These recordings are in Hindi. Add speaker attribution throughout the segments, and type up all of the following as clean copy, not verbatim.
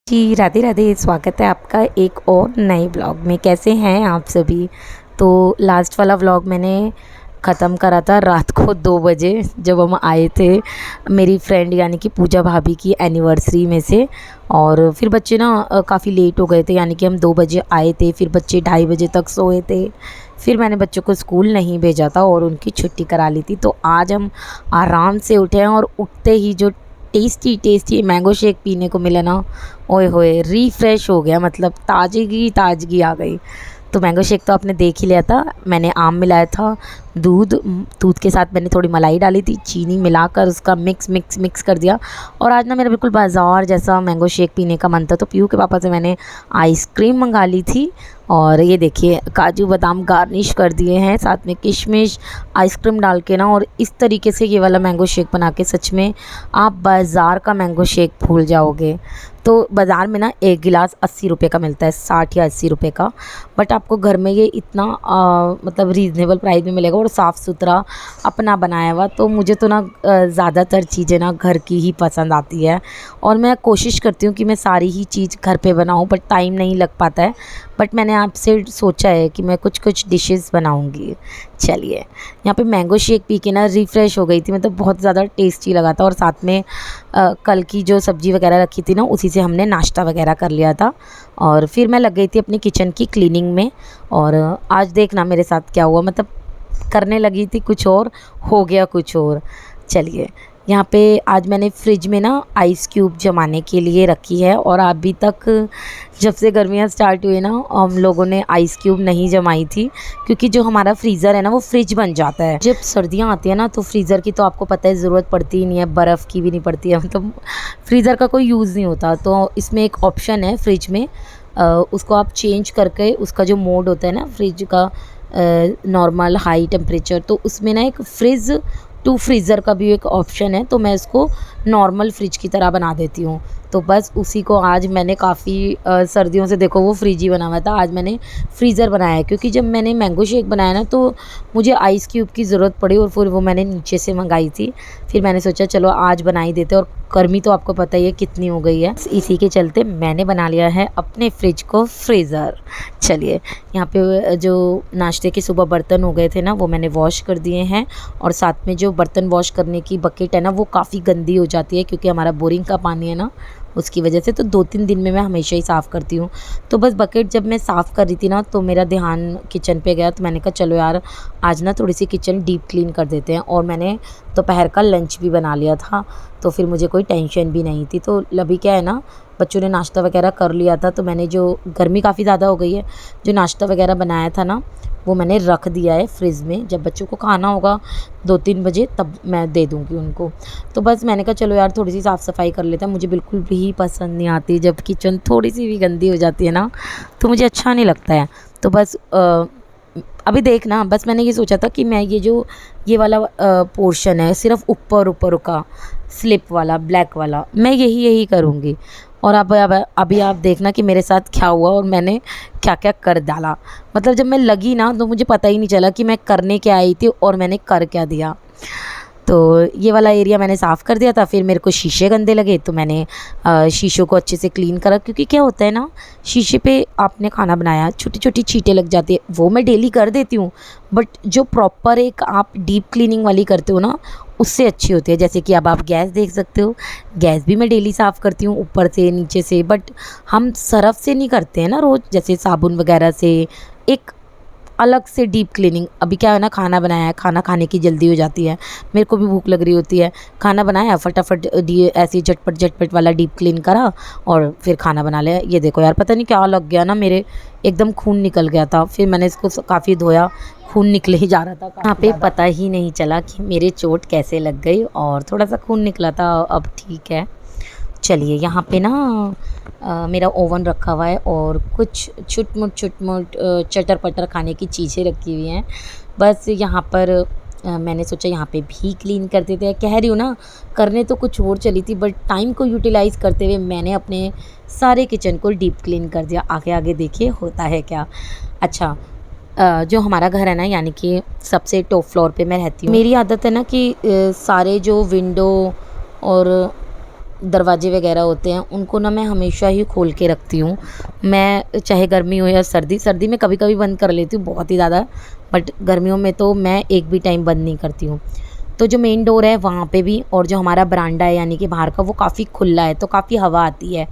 Speaker 1: जी, राधे राधे। स्वागत है आपका एक और नए व्लॉग में। कैसे हैं आप सभी? तो लास्ट वाला व्लॉग मैंने ख़त्म करा था रात को 2 बजे, जब हम आए थे मेरी फ्रेंड यानी कि पूजा भाभी की एनिवर्सरी में से। और फिर बच्चे ना काफ़ी लेट हो गए थे, यानी कि हम 2 बजे आए थे, फिर बच्चे 2:30 बजे तक सोए थे। फिर मैंने बच्चों को स्कूल नहीं भेजा था और उनकी छुट्टी करा ली थी। तो आज हम आराम से उठे हैं और उठते ही जो टेस्टी टेस्टी मैंगो शेक पीने को मिला ना, ओए होए रिफ़्रेश हो गया, मतलब ताज़गी ताज़गी आ गई। तो मैंगो शेक तो आपने देख ही लिया था। मैंने आम मिलाया था, दूध के साथ मैंने थोड़ी मलाई डाली थी, चीनी मिलाकर उसका मिक्स कर दिया। और आज ना मेरा बिल्कुल बाज़ार जैसा मैंगो शेक पीने का मन था, तो पीयू के पापा से मैंने आइसक्रीम मंगा ली थी। और ये देखिए काजू बादाम गार्निश कर दिए हैं, साथ में किशमिश आइसक्रीम डाल के ना। और इस तरीके से ये वाला मैंगो शेक बना के सच में आप बाज़ार का मैंगो शेक भूल जाओगे। तो बाज़ार में ना 1 गिलास 80 रुपये का मिलता है, 60 या 80 रुपये का। बट आपको घर में ये इतना मतलब रीज़नेबल प्राइस में मिलेगा और साफ़ सुथरा अपना बनाया हुआ। तो मुझे तो ना ज़्यादातर चीज़ें ना घर की ही पसंद आती है। और मैं कोशिश करती हूँ कि मैं सारी ही चीज़ घर पे बनाऊँ, बट टाइम नहीं लग पाता है। बट मैंने आपसे सोचा है कि मैं कुछ डिशेस बनाऊँगी। चलिए, यहाँ पे मैंगो शेक पी के ना रिफ़्रेश हो गई थी, मतलब बहुत ज़्यादा टेस्टी लगा था। और साथ में कल की जो सब्ज़ी वगैरह रखी थी ना, उसी से हमने नाश्ता वगैरह कर लिया था। और फिर मैं लग गई थी अपनी किचन की क्लीनिंग में। और आज देखना मेरे साथ क्या हुआ, मतलब करने लगी थी कुछ और, हो गया कुछ और। चलिए, यहाँ पे आज मैंने फ्रिज में ना आइस क्यूब जमाने के लिए रखी है। और अभी तक जब से गर्मियाँ स्टार्ट हुई ना, हम लोगों ने आइस क्यूब नहीं जमाई थी, क्योंकि जो हमारा फ्रीज़र है ना वो फ्रिज बन जाता है। जब सर्दियाँ आती है ना तो फ्रीज़र की तो आपको पता है ज़रूरत पड़ती ही नहीं है, बर्फ़ की भी नहीं पड़ती है, मतलब फ्रीज़र का कोई यूज़ नहीं होता। तो इसमें एक ऑप्शन है फ्रिज में, उसको आप चेंज करके उसका जो मोड होता है ना फ्रिज का, नॉर्मल हाई टेम्परेचर, तो उसमें ना एक फ्रिज टू फ्रीज़र का भी एक ऑप्शन है। तो मैं इसको नॉर्मल फ्रिज की तरह बना देती हूँ। तो बस उसी को आज मैंने काफ़ी सर्दियों से देखो वो फ्रिज ही बना हुआ था, आज मैंने फ्रीज़र बनाया है। क्योंकि जब मैंने मैंगो शेक बनाया ना तो मुझे आइस क्यूब की ज़रूरत पड़ी, और फिर वो मैंने नीचे से मंगाई थी। फिर मैंने सोचा चलो आज बना ही देते, और गर्मी तो आपको पता ही है कितनी हो गई है, इसी के चलते मैंने बना लिया है अपने फ्रिज को फ्रीज़र। चलिए, यहाँ पे जो नाश्ते के सुबह बर्तन हो गए थे ना वो मैंने वॉश कर दिए हैं। और साथ में जो बर्तन वॉश करने की बकेट है ना वो काफ़ी गंदी हो जाती है, क्योंकि हमारा बोरिंग का पानी है ना उसकी वजह से। तो 2-3 दिन में मैं हमेशा ही साफ़ करती हूँ। तो बस बकेट जब मैं साफ़ कर रही थी ना तो मेरा ध्यान किचन पे गया, तो मैंने कहा चलो यार आज ना थोड़ी सी किचन डीप क्लीन कर देते हैं। और मैंने दोपहर का लंच भी बना लिया था, तो फिर मुझे कोई टेंशन भी नहीं थी। तो अभी क्या है ना, बच्चों ने नाश्ता वगैरह कर लिया था, तो मैंने जो गर्मी काफ़ी ज़्यादा हो गई है, जो नाश्ता वगैरह बनाया था ना वो मैंने रख दिया है फ्रिज में। जब बच्चों को खाना होगा 2-3 बजे तब मैं दे दूँगी उनको। तो बस मैंने कहा चलो यार थोड़ी सी साफ़ सफाई कर लेते हैं। मुझे बिल्कुल भी पसंद नहीं आती जब किचन थोड़ी सी भी गंदी हो जाती है ना, तो मुझे अच्छा नहीं लगता है। तो बस अभी देखना, बस मैंने ये सोचा था कि मैं ये वाला पोर्शन है सिर्फ़ ऊपर ऊपर का स्लिप वाला ब्लैक वाला, मैं यही करूँगी। और अब अभी आप देखना कि मेरे साथ क्या हुआ और मैंने क्या क्या कर डाला। मतलब जब मैं लगी ना तो मुझे पता ही नहीं चला कि मैं करने क्या आई थी और मैंने कर क्या दिया। तो ये वाला एरिया मैंने साफ़ कर दिया था। फिर मेरे को शीशे गंदे लगे तो मैंने शीशों को अच्छे से क्लीन करा, क्योंकि क्या होता है ना, शीशे पे आपने खाना बनाया छोटी छोटी छींटें लग जाती है, वो मैं डेली कर देती हूँ। बट जो प्रॉपर एक आप डीप क्लीनिंग वाली करते हो ना उससे अच्छी होती है। जैसे कि अब आप गैस देख सकते हो, गैस भी मैं डेली साफ़ करती हूँ ऊपर से नीचे से। बट हम सरफ़ से नहीं करते हैं ना रोज़, जैसे साबुन वगैरह से। एक अलग से डीप क्लीनिंग, अभी क्या है ना, खाना बनाया है, खाना खाने की जल्दी हो जाती है, मेरे को भी भूख लग रही होती है, खाना बनाया फटाफट ऐसे झटपट वाला डीप क्लीन करा और फिर खाना बना लिया। ये देखो यार पता नहीं क्या लग गया ना, मेरे एकदम खून निकल गया था। फिर मैंने इसको काफ़ी धोया, खून निकले ही जा रहा था, यहाँ पे पता ही नहीं चला कि मेरे चोट कैसे लग गई और थोड़ा सा खून निकला था, अब ठीक है। चलिए, यहाँ पे ना मेरा ओवन रखा हुआ है और कुछ छुटमुट चटर पटर खाने की चीज़ें रखी हुई हैं। बस यहाँ पर मैंने सोचा यहाँ पे भी क्लीन कर देते हैं। कह रही हूँ ना, करने तो कुछ और चली थी, बट टाइम को यूटिलाइज़ करते हुए मैंने अपने सारे किचन को डीप क्लीन कर दिया। आगे आगे देखिए होता है क्या। अच्छा, जो हमारा घर है ना, यानी कि सबसे टॉप फ्लोर पे मैं रहती हूँ। मेरी आदत है ना कि सारे जो विंडो और दरवाजे वगैरह होते हैं उनको ना मैं हमेशा ही खोल के रखती हूँ। मैं चाहे गर्मी हो या सर्दी, सर्दी में कभी कभी बंद कर लेती हूँ बहुत ही ज़्यादा, बट गर्मियों में तो मैं एक भी टाइम बंद नहीं करती हूँ। तो जो मेन डोर है वहाँ पे भी, और जो हमारा बरामदा है यानी कि बाहर का, वो काफ़ी खुला है तो काफ़ी हवा आती है।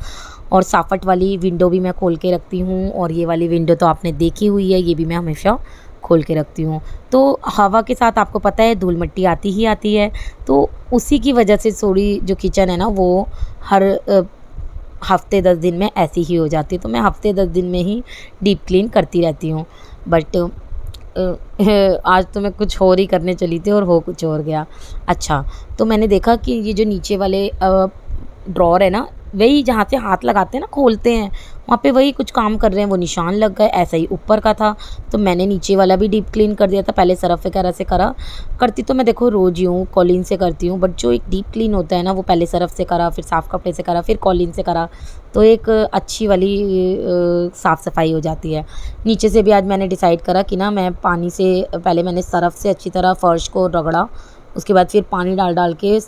Speaker 1: और साफट वाली विंडो भी मैं खोल के रखती हूँ, और ये वाली विंडो तो आपने देखी हुई है, ये भी मैं हमेशा खोल के रखती हूँ। तो हवा के साथ आपको पता है धूल मिट्टी आती ही आती है, तो उसी की वजह से थोड़ी जो किचन है ना वो हर हफ़्ते 10 दिन में ऐसी ही हो जाती है। तो मैं हफ़्ते 10 दिन में ही डीप क्लीन करती रहती हूँ। बट आज तो मैं कुछ और ही करने चली थी और हो कुछ और गया। अच्छा, तो मैंने देखा कि ये जो नीचे वाले ड्रॉअर है ना, वही जहाँ से हाथ लगाते हैं ना, खोलते हैं, वहाँ पे वही कुछ काम कर रहे हैं, वो निशान लग गए। ऐसा ही ऊपर का था, तो मैंने नीचे वाला भी डीप क्लीन कर दिया था। पहले सरफ़ वगैरह से करा करती तो मैं देखो रोज़ ही हूँ, कॉलीन से करती हूँ, बट जो एक डीप क्लीन होता है ना, वो पहले सरफ़ से करा, फिर साफ़ कपड़े से करा, फिर कॉलीन से करा, तो एक अच्छी वाली साफ़ सफाई हो जाती है। नीचे से भी आज मैंने डिसाइड करा कि ना मैं पानी से पहले मैंने सरफ़ से अच्छी तरह फ़र्श को रगड़ा, उसके बाद फिर पानी डाल डाल के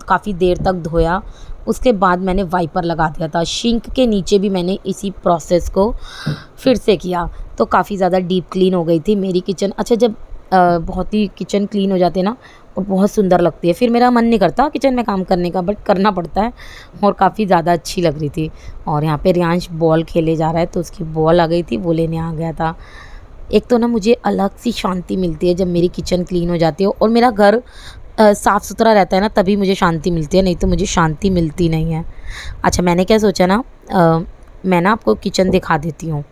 Speaker 1: काफ़ी देर तक धोया। उसके बाद मैंने वाइपर लगा दिया था। सिंक के नीचे भी मैंने इसी प्रोसेस को फिर से किया, तो काफ़ी ज़्यादा डीप क्लीन हो गई थी मेरी किचन। अच्छा, जब बहुत ही किचन क्लीन हो जाती है ना, और बहुत सुंदर लगती है, फिर मेरा मन नहीं करता किचन में काम करने का, बट करना पड़ता है। और काफ़ी ज़्यादा अच्छी लग रही थी। और यहाँ पे रियांश बॉल खेले जा रहा है, तो उसकी बॉल आ गई थी, वो लेने आ गया था। एक तो ना मुझे अलग सी शांति मिलती है जब मेरी किचन क्लीन हो जाती है और मेरा घर साफ़ सुथरा रहता है ना, तभी मुझे शांति मिलती है, नहीं तो मुझे शांति मिलती नहीं है। अच्छा, मैंने क्या सोचा ना, मैं ना आपको किचन दिखा देती हूँ,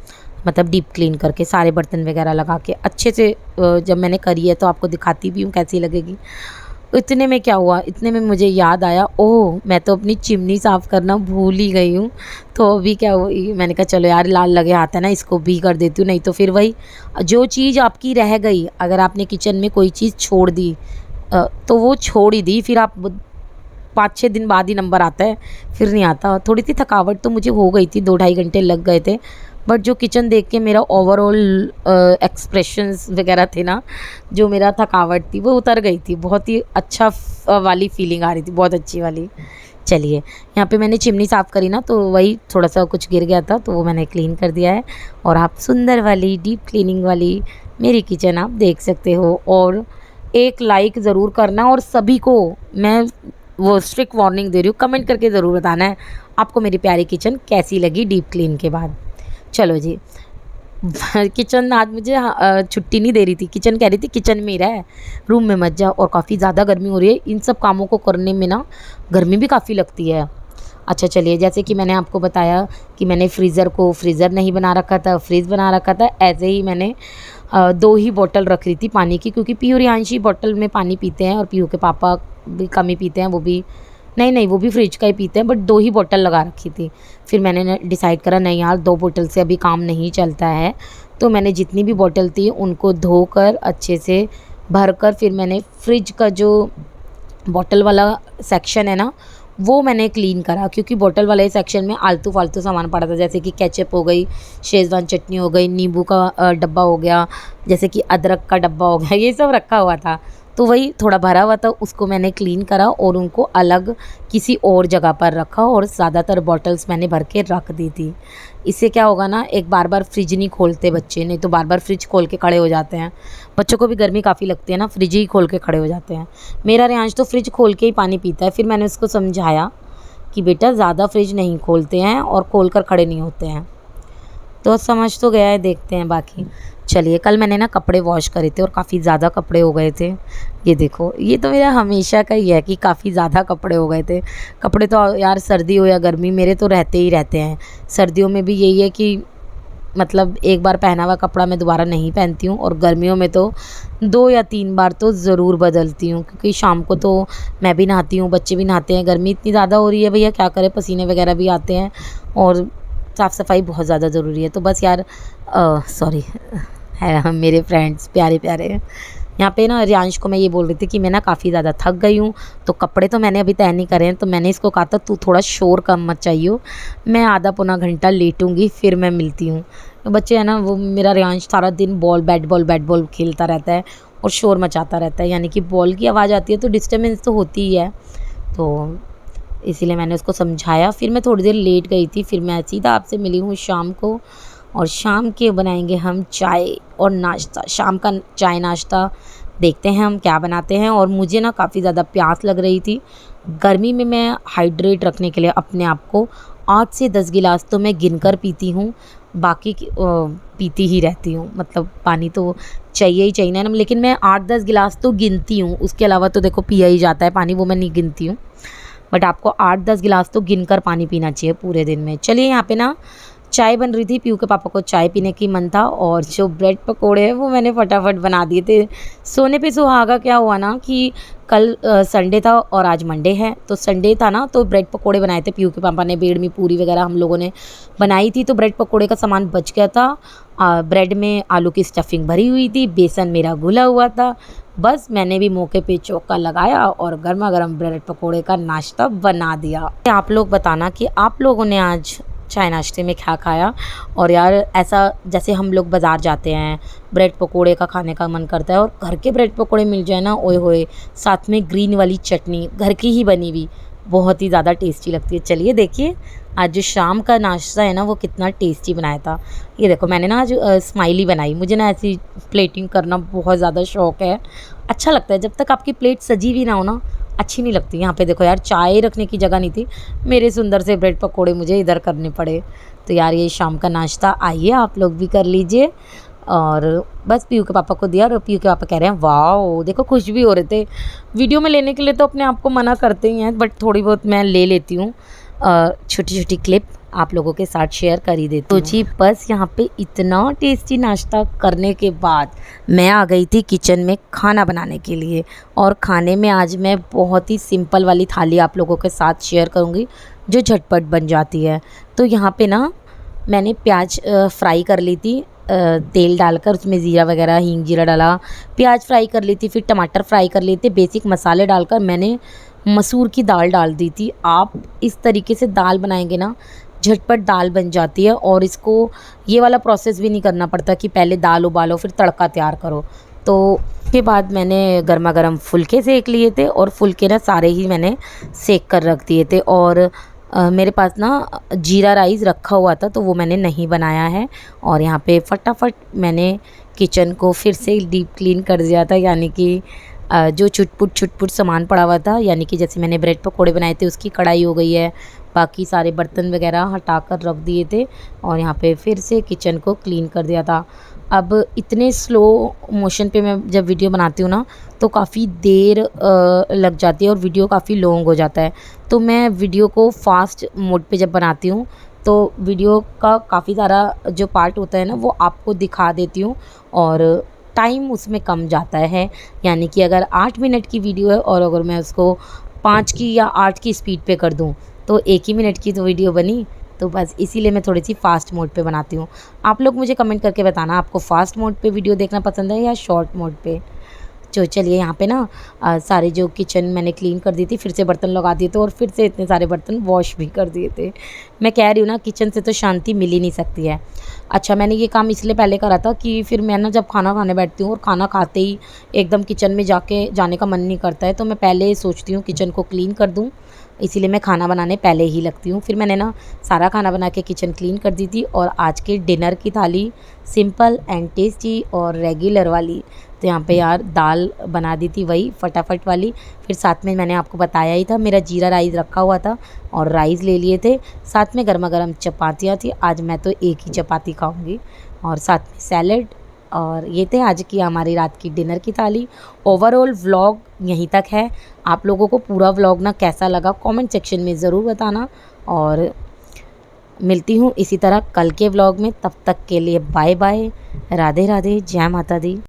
Speaker 1: मतलब डीप क्लीन करके सारे बर्तन वगैरह लगा के अच्छे से। जब मैंने करी है तो आपको दिखाती भी हूँ कैसी लगेगी। इतने में क्या हुआ, इतने में मुझे याद आया, ओह मैं तो अपनी चिमनी साफ़ करना भूल ही गई हूँ। तो अभी क्या हुई, मैंने कहा चलो यार, लाल लगे हाथ है ना, इसको भी कर देती हूँ, नहीं तो फिर वही जो चीज़ आपकी रह गई, अगर आपने किचन में कोई चीज़ छोड़ दी तो वो छोड़ ही दी, फिर आप 5-6 दिन बाद ही नंबर आता है, फिर नहीं आता। थोड़ी सी थकावट तो मुझे हो गई थी, 2 ढाई घंटे लग गए थे, बट जो किचन देख के मेरा ओवरऑल एक्सप्रेशंस वगैरह थे ना, जो मेरा थकावट थी वो उतर गई थी। बहुत ही अच्छा वाली फीलिंग आ रही थी, बहुत अच्छी वाली। चलिए, यहाँ पे मैंने चिमनी साफ़ करी ना, तो वही थोड़ा सा कुछ गिर गया था, तो वो मैंने क्लीन कर दिया है। और आप सुंदर वाली डीप क्लीनिंग वाली मेरी किचन आप देख सकते हो। और एक लाइक ज़रूर करना, और सभी को मैं वो स्ट्रिक्ट वार्निंग दे रही हूँ, कमेंट करके ज़रूर बताना है आपको मेरी प्यारी किचन कैसी लगी डीप क्लीन के बाद। चलो जी, किचन आज मुझे छुट्टी नहीं दे रही थी, किचन कह रही थी किचन में ही रह, रूम में मत जा। और काफ़ी ज़्यादा गर्मी हो रही है, इन सब कामों को करने में ना गर्मी भी काफ़ी लगती है। अच्छा चलिए, जैसे कि मैंने आपको बताया कि मैंने फ्रीज़र नहीं बना रखा था, फ्रिज बना रखा था। ऐसे ही मैंने 2 ही बॉटल रख रही थी पानी की, क्योंकि पीहू रियांशी बॉटल में पानी पीते हैं, और पीहू के पापा भी कम ही पीते हैं, वो भी नहीं वो भी फ्रिज का ही पीते हैं, बट 2 ही बॉटल लगा रखी थी। फिर मैंने डिसाइड करा नहीं यार, 2 बॉटल से अभी काम नहीं चलता है, तो मैंने जितनी भी बॉटल थी उनको धोकर अच्छे से भरकर, फिर मैंने फ्रिज का जो बॉटल वाला सेक्शन है ना, वो मैंने क्लीन करा, क्योंकि बॉटल वाले सेक्शन में आलतू फालतू सामान पड़ा था, जैसे कि केचप हो गई, शेज़वान चटनी हो गई, नींबू का डब्बा हो गया, जैसे कि अदरक का डब्बा हो गया, ये सब रखा हुआ था। तो वही थोड़ा भरा हुआ था, उसको मैंने क्लीन करा और उनको अलग किसी और जगह पर रखा, और ज़्यादातर बॉटल्स मैंने भर के रख दी थी। इससे क्या होगा ना, एक बार बार फ्रिज नहीं खोलते बच्चे, नहीं तो बार बार फ्रिज खोल के खड़े हो जाते हैं। बच्चों को भी गर्मी काफ़ी लगती है ना, फ्रिज ही खोल के खड़े हो जाते हैं। मेरा रियांश तो फ्रिज खोल के ही पानी पीता है। फिर मैंने उसको समझाया कि बेटा ज़्यादा फ्रिज नहीं खोलते हैं और खोल कर खड़े नहीं होते हैं, तो समझ तो गया है, देखते हैं बाकी। चलिए, कल मैंने ना कपड़े वॉश करे थे और काफ़ी ज़्यादा कपड़े हो गए थे। ये देखो, ये तो मेरा हमेशा का ही है कि काफ़ी ज़्यादा कपड़े हो गए थे। कपड़े तो यार सर्दी हो या गर्मी, मेरे तो रहते ही रहते हैं। सर्दियों में भी यही है कि मतलब एक बार पहना हुआ कपड़ा मैं दोबारा नहीं पहनती हूँ, और गर्मियों में तो 2 या 3 बार तो ज़रूर बदलती हूँ, क्योंकि शाम को तो मैं भी नहाती हूँ, बच्चे भी नहाते हैं। गर्मी इतनी ज़्यादा हो रही है भैया, क्या करें, पसीने वगैरह भी आते हैं, और साफ़ सफाई बहुत ज़्यादा ज़रूरी है। तो बस यार, सॉरी है हम मेरे फ्रेंड्स प्यारे प्यारे, यहाँ पे ना रियांश को मैं ये बोल रही थी कि मैं ना काफ़ी ज़्यादा थक गई हूँ, तो कपड़े तो मैंने अभी तय नहीं करे हैं, तो मैंने इसको कहा था तू थोड़ा शोर कम मत चाहिए, मैं आधा पौना घंटा लेटूँगी, फिर मैं मिलती हूँ। तो बच्चे है ना, वो मेरा रियांश सारा दिन बैट बॉल खेलता रहता है और शोर मचाता रहता है, यानी कि बॉल की आवाज़ आती है तो डिस्टर्बेंस तो होती ही है। तो इसीलिए मैंने उसको समझाया। फिर मैं थोड़ी देर लेट गई थी, फिर मैं सीधा आपसे मिली हूँ शाम को, और शाम के बनाएंगे हम चाय और नाश्ता। शाम का चाय नाश्ता देखते हैं हम क्या बनाते हैं। और मुझे ना काफ़ी ज़्यादा प्यास लग रही थी। गर्मी में मैं हाइड्रेट रखने के लिए अपने आप को 8 से 10 गिलास तो मैं गिनकर पीती हूँ, बाकी पीती ही रहती हूँ। मतलब पानी तो चाहिए ही चाहिए ना, लेकिन मैं 8-10 गिलास तो गिनती हूँ, उसके अलावा तो देखो पिया ही जाता है पानी, वो मैं नहीं गिनती हूँ। बट आपको 8-10 गिलास तो गिनकर पानी पीना चाहिए पूरे दिन में। चलिए यहाँ पे ना चाय बन रही थी, पीयू के पापा को चाय पीने की मन था, और जो ब्रेड पकोड़े हैं वो मैंने फटाफट बना दिए थे। सोने पे सुहागा क्या हुआ ना कि कल संडे था और आज मंडे है, तो संडे था ना तो ब्रेड पकोड़े बनाए थे पीयू के पापा ने, बेड़मी पूरी वगैरह हम लोगों ने बनाई थी, तो ब्रेड पकोड़े का सामान बच गया था। ब्रेड में आलू की स्टफिंग भरी हुई थी, बेसन मेरा घुला हुआ था। बस मैंने भी मौके पे चौका लगाया और गर्मा गर्म ब्रेड पकोड़े का नाश्ता बना दिया। आप लोग बताना कि आप लोगों ने आज चाय नाश्ते में क्या खाया। और यार ऐसा जैसे हम लोग बाज़ार जाते हैं, ब्रेड पकोड़े का खाने का मन करता है, और घर के ब्रेड पकोड़े मिल जाए ना, ओए होए, साथ में ग्रीन वाली चटनी घर की ही बनी हुई, बहुत ही ज़्यादा टेस्टी लगती है। चलिए देखिए आज जो शाम का नाश्ता है ना वो कितना टेस्टी बनाया था। ये देखो मैंने ना आज स्माइली बनाई। मुझे ना ऐसी प्लेटिंग करना बहुत ज़्यादा शौक़ है, अच्छा लगता है। जब तक आपकी प्लेट सजी हुई ना हो ना, अच्छी नहीं लगती। यहाँ पे देखो यार चाय रखने की जगह नहीं थी, मेरे सुंदर से ब्रेड पकोड़े मुझे इधर करने पड़े। तो यार ये शाम का नाश्ता आइए आप लोग भी कर लीजिए। और बस पीयू के पापा को दिया, और पीयू के पापा कह रहे हैं वाओ, देखो खुश भी हो रहे थे। वीडियो में लेने के लिए तो अपने आप को मना करते ही हैं, बट थोड़ी बहुत मैं ले लेती हूँ, छोटी छोटी क्लिप आप लोगों के साथ शेयर कर ही देती हूँ। तो जी बस यहाँ पे इतना टेस्टी नाश्ता करने के बाद मैं आ गई थी किचन में खाना बनाने के लिए। और खाने में आज मैं बहुत ही सिंपल वाली थाली आप लोगों के साथ शेयर करूँगी जो झटपट बन जाती है। तो यहाँ पे ना मैंने प्याज फ्राई कर ली थी, तेल डालकर उसमें ज़ीरा वगैरह हींग जीरा डाला, प्याज फ्राई कर ली थी, फिर टमाटर फ्राई कर लिए थे। बेसिक मसाले डालकर मैंने मसूर की दाल डाल दी थी। आप इस तरीके से दाल बनाएंगे ना, झटपट दाल बन जाती है, और इसको ये वाला प्रोसेस भी नहीं करना पड़ता कि पहले दाल उबालो फिर तड़का तैयार करो। तो उसके बाद मैंने गर्मा गर्म फुलके सेक लिए थे, और फुलके ना सारे ही मैंने सेक कर रख दिए थे। और मेरे पास ना जीरा राइस रखा हुआ था, तो वो मैंने नहीं बनाया है। और यहाँ पे फटाफट मैंने किचन को फिर से डीप क्लीन कर दिया था, यानी कि जो छुटपुट सामान पड़ा हुआ था, यानी कि जैसे मैंने ब्रेड पकोड़े बनाए थे उसकी कढ़ाई हो गई है, बाकी सारे बर्तन वगैरह हटा कर रख दिए थे, और यहाँ पे फिर से किचन को क्लीन कर दिया था। अब इतने स्लो मोशन पे मैं जब वीडियो बनाती हूँ ना तो काफ़ी देर लग जाती है और वीडियो काफ़ी लॉन्ग हो जाता है। तो मैं वीडियो को फास्ट मोड पे जब बनाती हूँ तो वीडियो का काफ़ी सारा जो पार्ट होता है ना वो आपको दिखा देती हूँ, और टाइम उसमें कम जाता है। यानी कि अगर 8 मिनट की वीडियो है और अगर मैं उसको 5 की या 8 की स्पीड पे कर दूँ तो 1 ही मिनट की तो वीडियो बनी। तो बस इसीलिए मैं थोड़ी सी फ़ास्ट मोड पे बनाती हूँ। आप लोग मुझे कमेंट करके बताना आपको फ़ास्ट मोड पे वीडियो देखना पसंद है या शॉर्ट मोड पे। तो चलिए यहाँ पे ना सारे जो किचन मैंने क्लीन कर दी थी, फिर से बर्तन लगा दिए थे, और फिर से इतने सारे बर्तन वॉश भी कर दिए थे। मैं कह रही हूँ ना किचन से तो शांति मिल ही नहीं सकती है। अच्छा मैंने ये काम इसलिए पहले करा था कि फिर मैं ना जब खाना खाने बैठती हूँ और खाना खाते ही एकदम किचन में जाने का मन नहीं करता है, तो मैं पहले सोचती हूँ किचन को क्लीन कर दूँ, इसीलिए मैं खाना बनाने पहले ही लगती हूँ। फिर मैंने ना सारा खाना बना के किचन क्लीन कर दी थी, और आज के डिनर की थाली सिंपल एंड टेस्टी और रेगुलर वाली। तो यहाँ पे यार दाल बना दी थी वही फटाफट वाली, फिर साथ में मैंने आपको बताया ही था मेरा जीरा राइस रखा हुआ था और राइस ले लिए थे, साथ में गर्मा गर्म चपातियाँ थी। आज मैं तो एक ही चपाती खाऊंगी, और साथ में सैलड। और ये थे आज की हमारी रात की डिनर की थाली। ओवरऑल व्लॉग यहीं तक है। आप लोगों को पूरा व्लॉग ना कैसा लगा कमेंट सेक्शन में ज़रूर बताना, और मिलती हूँ इसी तरह कल के व्लॉग में। तब तक के लिए बाय बाय, राधे राधे, जय माता दी।